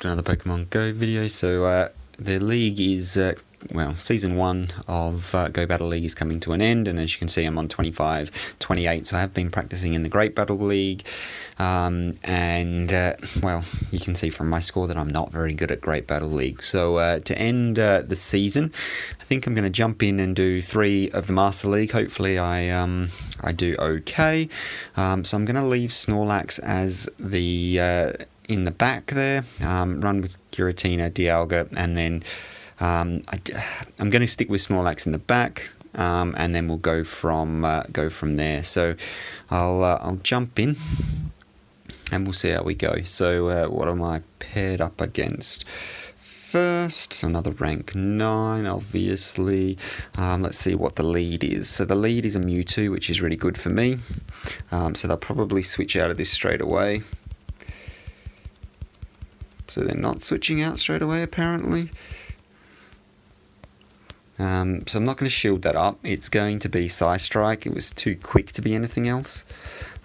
to another Pokemon Go video. So the league is, Season 1 of Go Battle League is coming to an end, and as you can see I'm on 25-28, so I have been practicing in the Great Battle League, you can see from my score that I'm not very good at Great Battle League. So to end the season, I think I'm going to jump in and do 3 of the Master League. Hopefully I do okay. So I'm going to leave Snorlax as the in the back there, run with Giratina, Dialga, and then I'm going to stick with Snorlax in the back, and then we'll go from there. So I'll jump in and we'll see how we go. So what am I paired up against? First, so another rank 9, obviously. Let's see what the lead is. So the lead is a Mewtwo, which is really good for me. So they'll probably switch out of this straight away. So they're not switching out straight away, apparently. So I'm not going to shield that up. It's going to be Psy Strike. It was too quick to be anything else.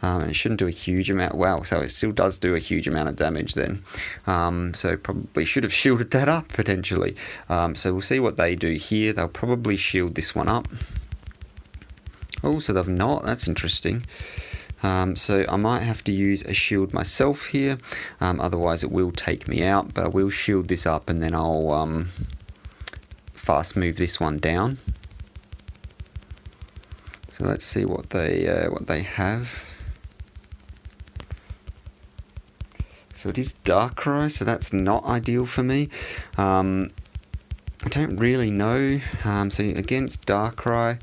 And it shouldn't do a huge amount. Wow, so it still does do a huge amount of damage then. So probably should have shielded that up, potentially. So we'll see what they do here. They'll probably shield this one up. Oh, so they've not. That's interesting. So I might have to use a shield myself here. Otherwise it will take me out. But I will shield this up, and then I'll fast move this one down. So let's see what they have. So it is Darkrai, so that's not ideal for me. I don't really know. So against Darkrai,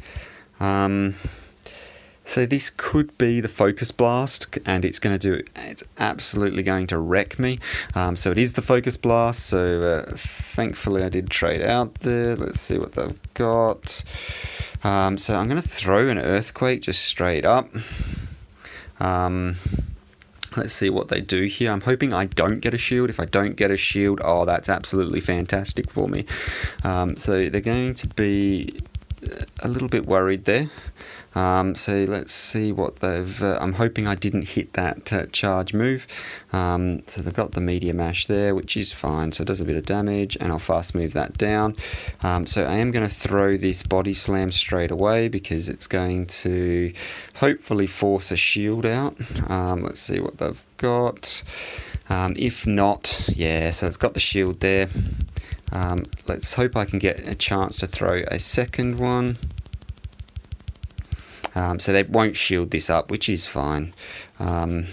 so this could be the Focus Blast, and it's absolutely going to wreck me. So it is the Focus Blast, so thankfully I did trade out there. Let's see what they've got. So I'm going to throw an Earthquake just straight up. Let's see what they do here. I'm hoping I don't get a shield. If I don't get a shield, oh, that's absolutely fantastic for me. So they're going to be a little bit worried there. So let's see what they've... I'm hoping I didn't hit that charge move. So they've got the Meteor Mash there, which is fine. So it does a bit of damage, and I'll fast move that down. So I am going to throw this Body Slam straight away, because it's going to hopefully force a shield out. Let's see what they've got. If not, yeah, so it's got the shield there. Let's hope I can get a chance to throw a second one. So they won't shield this up, which is fine. So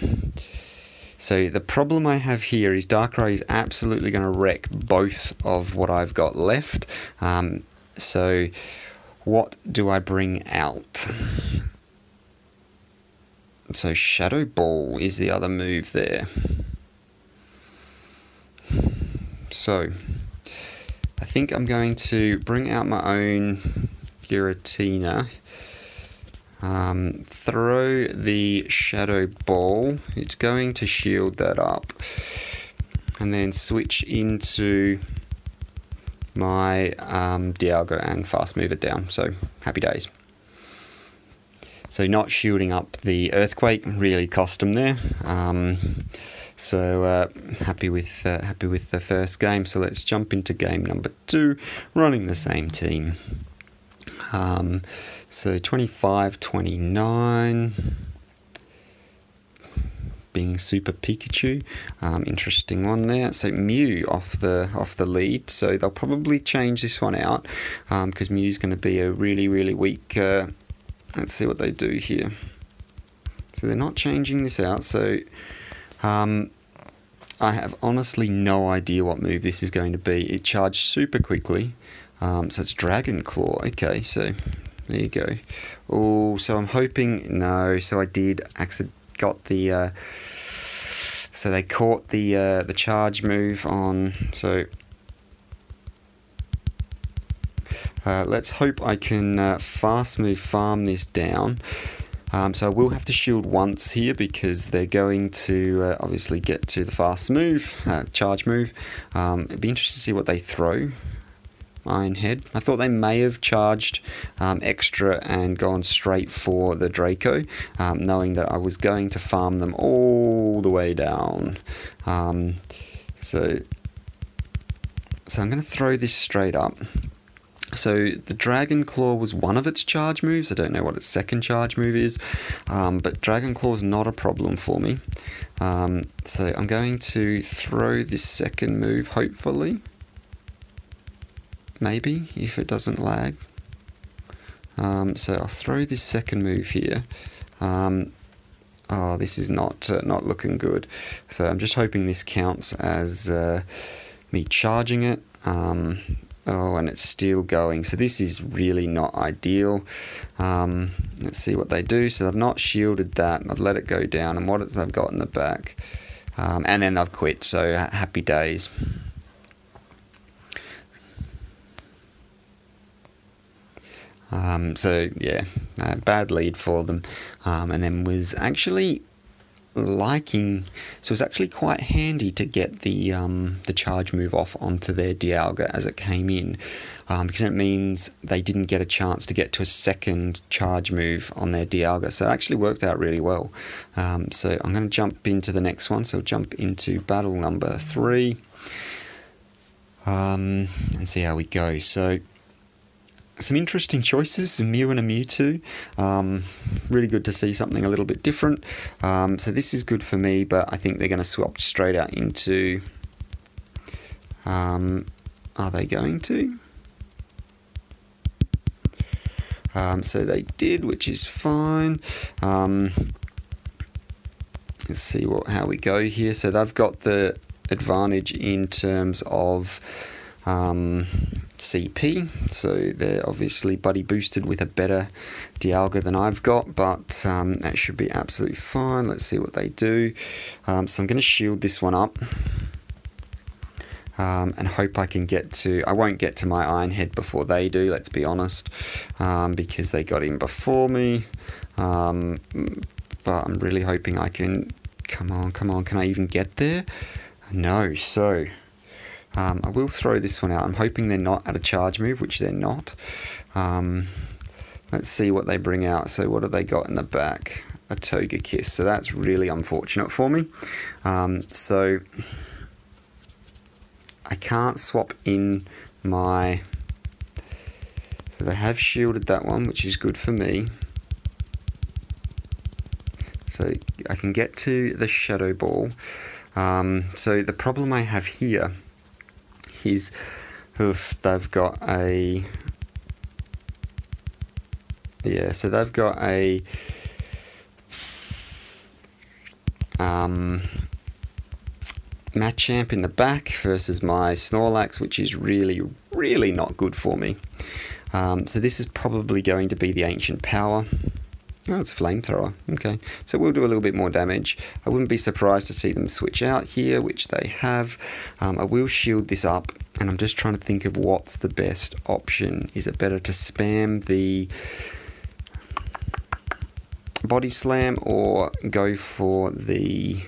the problem I have here is Darkrai is absolutely going to wreck both of what I've got left. So what do I bring out? So Shadow Ball is the other move there. So I think I'm going to bring out my own Giratina. Throw the Shadow Ball. It's going to shield that up, and then switch into my Dialga and fast move it down. So happy days. So not shielding up the Earthquake really cost them there. So happy with the first game. So let's jump into game number 2, running the same team. So 25-29, being Super Pikachu, interesting one there. So Mew off the lead, so they'll probably change this one out, because Mew's going to be a really weak. Let's see what they do here. So they're not changing this out. So I have honestly no idea what move this is going to be. It charged super quickly. So it's Dragon Claw. Okay, so there you go. Oh, so I'm hoping... No, so I did actually got the... so they caught the charge move on... So let's hope I can fast move farm this down. So I will have to shield once here, because they're going to obviously get to the fast move, charge move. It'd be interesting to see what they throw. Iron Head. I thought they may have charged extra and gone straight for the Draco, knowing that I was going to farm them all the way down. So So I'm going to throw this straight up. So the Dragon Claw was one of its charge moves. I don't know what its second charge move is, but Dragon Claw is not a problem for me. So I'm going to throw this second move, hopefully. Maybe, if it doesn't lag. So I'll throw this second move here. Oh, this is not looking good. So I'm just hoping this counts as me charging it. Oh, and it's still going. So this is really not ideal. Let's see what they do. So they've not shielded that. I've let it go down. And what they've got in the back. And then they've quit. So happy days. So yeah, bad lead for them. And then was actually liking, so it's actually quite handy to get the charge move off onto their Dialga as it came in, because it means they didn't get a chance to get to a second charge move on their Dialga. So it actually worked out really well. So I'm going to jump into the next one. So jump into battle number 3, and see how we go. So some interesting choices, a Mew and a Mewtwo. Really good to see something a little bit different. So this is good for me, but I think they're going to swap straight out into... are they going to? So they did, which is fine. Let's see how we go here. So they've got the advantage in terms of CP, so they're obviously buddy boosted with a better Dialga than I've got, but that should be absolutely fine. Let's see what they do. So I'm going to shield this one up, and hope I can get to... I won't get to my Iron Head before they do, let's be honest, because they got in before me, but I'm really hoping I can... Come on, can I even get there? No, so... I will throw this one out. I'm hoping they're not at a charge move, which they're not. Let's see what they bring out. So what have they got in the back? A Togekiss. So that's really unfortunate for me. So I can't swap in my... So they have shielded that one, which is good for me. So I can get to the Shadow Ball. So the problem I have here is they've got a... Yeah, so they've got a... Machamp in the back versus my Snorlax, which is really, really not good for me. So this is probably going to be the Ancient Power. Oh, it's a Flamethrower. Okay, so we'll do a little bit more damage. I wouldn't be surprised to see them switch out here, which they have. I will shield this up, and I'm just trying to think of what's the best option. Is it better to spam the Body Slam or go for the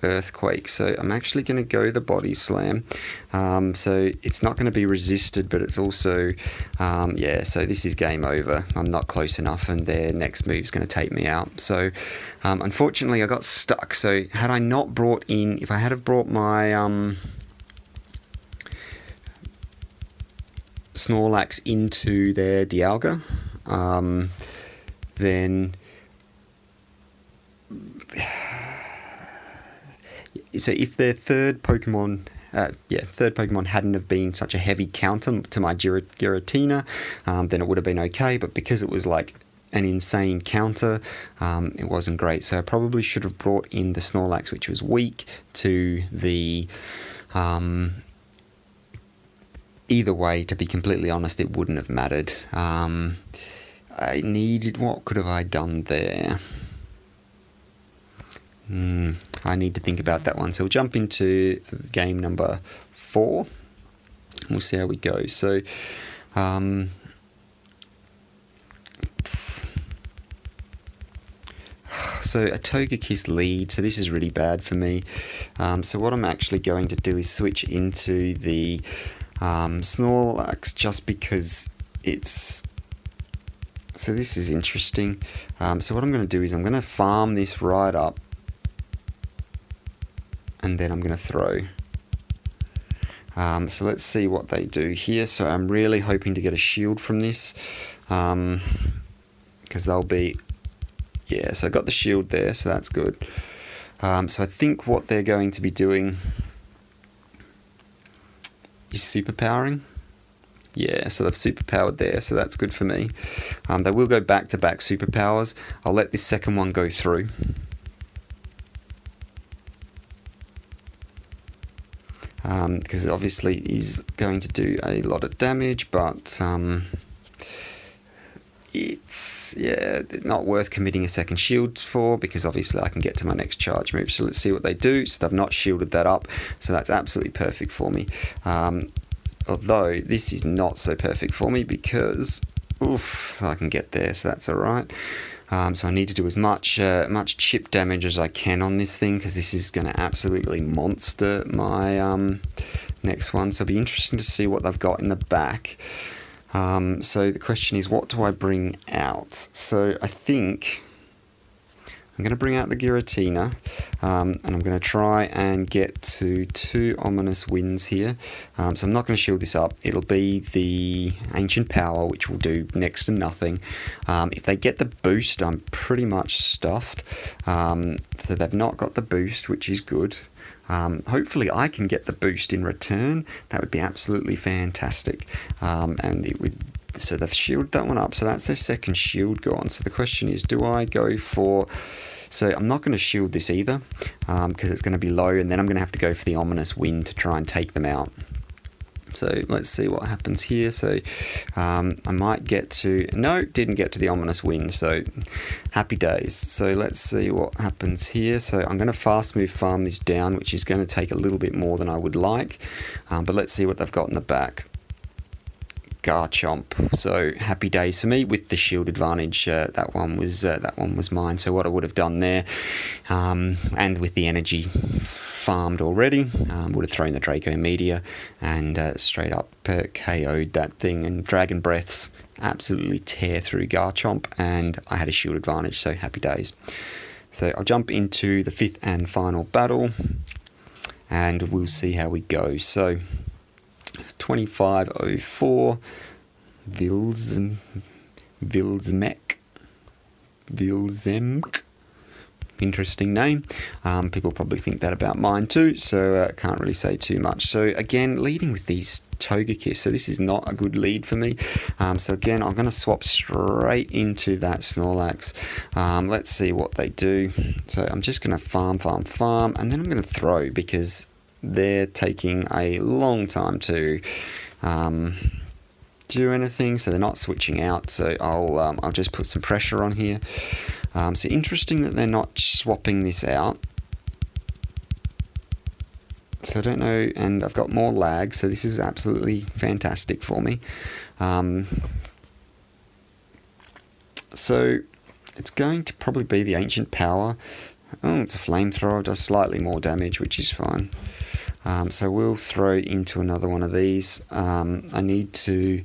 Earthquake? So I'm actually going to go the Body Slam. So it's not going to be resisted, but it's also yeah, so this is game over. I'm not close enough, and their next move is going to take me out. So unfortunately I got stuck. So had I not brought in, if I had have brought my Snorlax into their Dialga, then so if their third Pokemon hadn't have been such a heavy counter to my Giratina, then it would have been okay, but because it was like an insane counter, it wasn't great. So I probably should have brought in the Snorlax, which was weak to the... either way, to be completely honest, it wouldn't have mattered. I needed... What could have I done there? I need to think about that one. So we'll jump into game number 4. And we'll see how we go. So, so a Togekiss lead. So this is really bad for me. So what I'm actually going to do is switch into the Snorlax, just because it's... So this is interesting. So what I'm going to do is I'm going to farm this right up, and then I'm going to throw. So let's see what they do here. So I'm really hoping to get a shield from this, because they'll be, yeah, so I got the shield there, so that's good. So I think what they're going to be doing is superpowering. Yeah, so they've superpowered there, so that's good for me. They will go back-to-back superpowers. I'll let this second one go through. Because obviously he's going to do a lot of damage, but it's, yeah, not worth committing a second shield for, because obviously I can get to my next charge move. So let's see what they do. So they've not shielded that up, so that's absolutely perfect for me. Although this is not so perfect for me because, oof, I can get there, so that's alright. So I need to do as much chip damage as I can on this thing, because this is going to absolutely monster my next one. So it'll be interesting to see what they've got in the back. So the question is, what do I bring out? So I think I'm going to bring out the Giratina, and I'm going to try and get to 2 ominous winds here. So I'm not going to shield this up. It'll be the Ancient Power, which will do next to nothing. If they get the boost, I'm pretty much stuffed. So they've not got the boost, which is good. Hopefully I can get the boost in return. That would be absolutely fantastic. And it would... So they've shielded that one up, so that's their second shield gone. So the question is, do I go for... So I'm not going to shield this either, because it's going to be low, and then I'm going to have to go for the ominous wind to try and take them out. So let's see what happens here. So I might get to... No, didn't get to the ominous wind, so happy days. So let's see what happens here. So I'm going to fast move farm this down, which is going to take a little bit more than I would like, but let's see what they've got in the back. Garchomp. So happy days for me with the shield advantage. That one was mine. So what I would have done there, and with the energy farmed already, would have thrown the Draco Meteor and straight up KO'd that thing. And Dragon Breaths absolutely tear through Garchomp, and I had a shield advantage. So happy days. So I'll jump into the 5th and final battle, and we'll see how we go. So 2504 Vilzemk. Interesting name. People probably think that about mine too, so can't really say too much. So again, leading with these Togekiss, so this is not a good lead for me. So again, I'm going to swap straight into that Snorlax. Let's see what they do. So I'm just going to farm, and then I'm going to throw, because they're taking a long time to do anything, so they're not switching out. So I'll just put some pressure on here. So interesting that they're not swapping this out. So I don't know, and I've got more lag, so this is absolutely fantastic for me. So it's going to probably be the Ancient Power. Oh, it's a Flamethrower, does slightly more damage, which is fine. So we'll throw into another one of these. I need to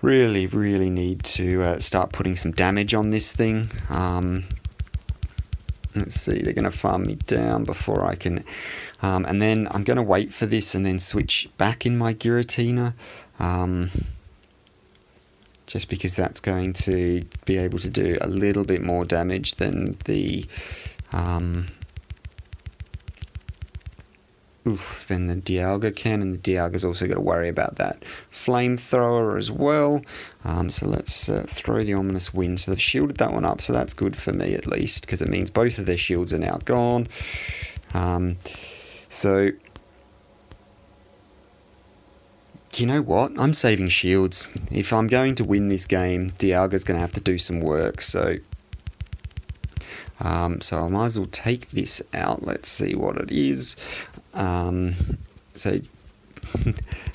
really need to start putting some damage on this thing. Let's see, they're going to farm me down before I can... and then I'm going to wait for this and then switch back in my Giratina. Just because that's going to be able to do a little bit more damage than the... than the Dialga can, and the Dialga's also got to worry about that Flamethrower as well. So let's throw the Ominous Wind. So they've shielded that one up, so that's good for me at least, because it means both of their shields are now gone. So, you know what? I'm saving shields. If I'm going to win this game, Dialga's going to have to do some work, so... so I might as well take this out. Let's see what it is. So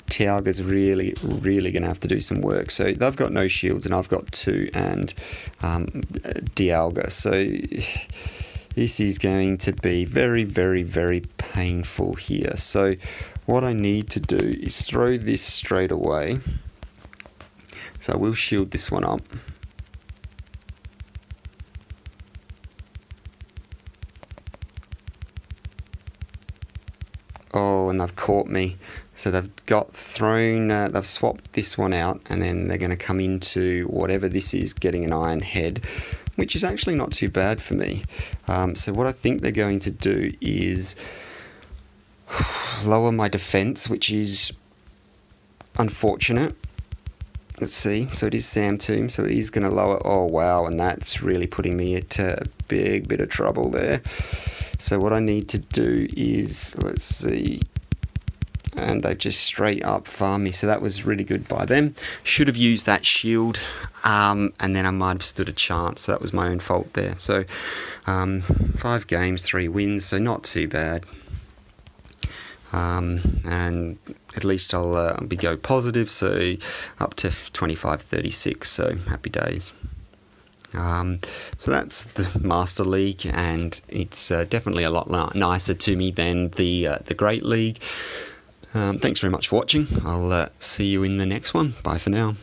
Dialga's really going to have to do some work. So they've got no shields and I've got two, and Dialga. So this is going to be very painful here. So what I need to do is throw this straight away. So I will shield this one up. Oh, and they've caught me. So they've they've swapped this one out, and then they're going to come into whatever this is, getting an iron head, which is actually not too bad for me. So what I think they're going to do is lower my defense, which is unfortunate. Let's see. So it is Sam Tomb, so he's going to lower. Oh, wow, and that's really putting me into a big bit of trouble there. So what I need to do is, let's see, and they just straight up farm me. So that was really good by them. Should have used that shield, and then I might have stood a chance. So that was my own fault there. So 5 games, 3 wins, so not too bad. And at least I'll be go positive, so up to 25-36, so happy days. So that's the Master League, and it's definitely a lot nicer to me than the Great League. Thanks very much for watching. I'll see you in the next one. Bye for now.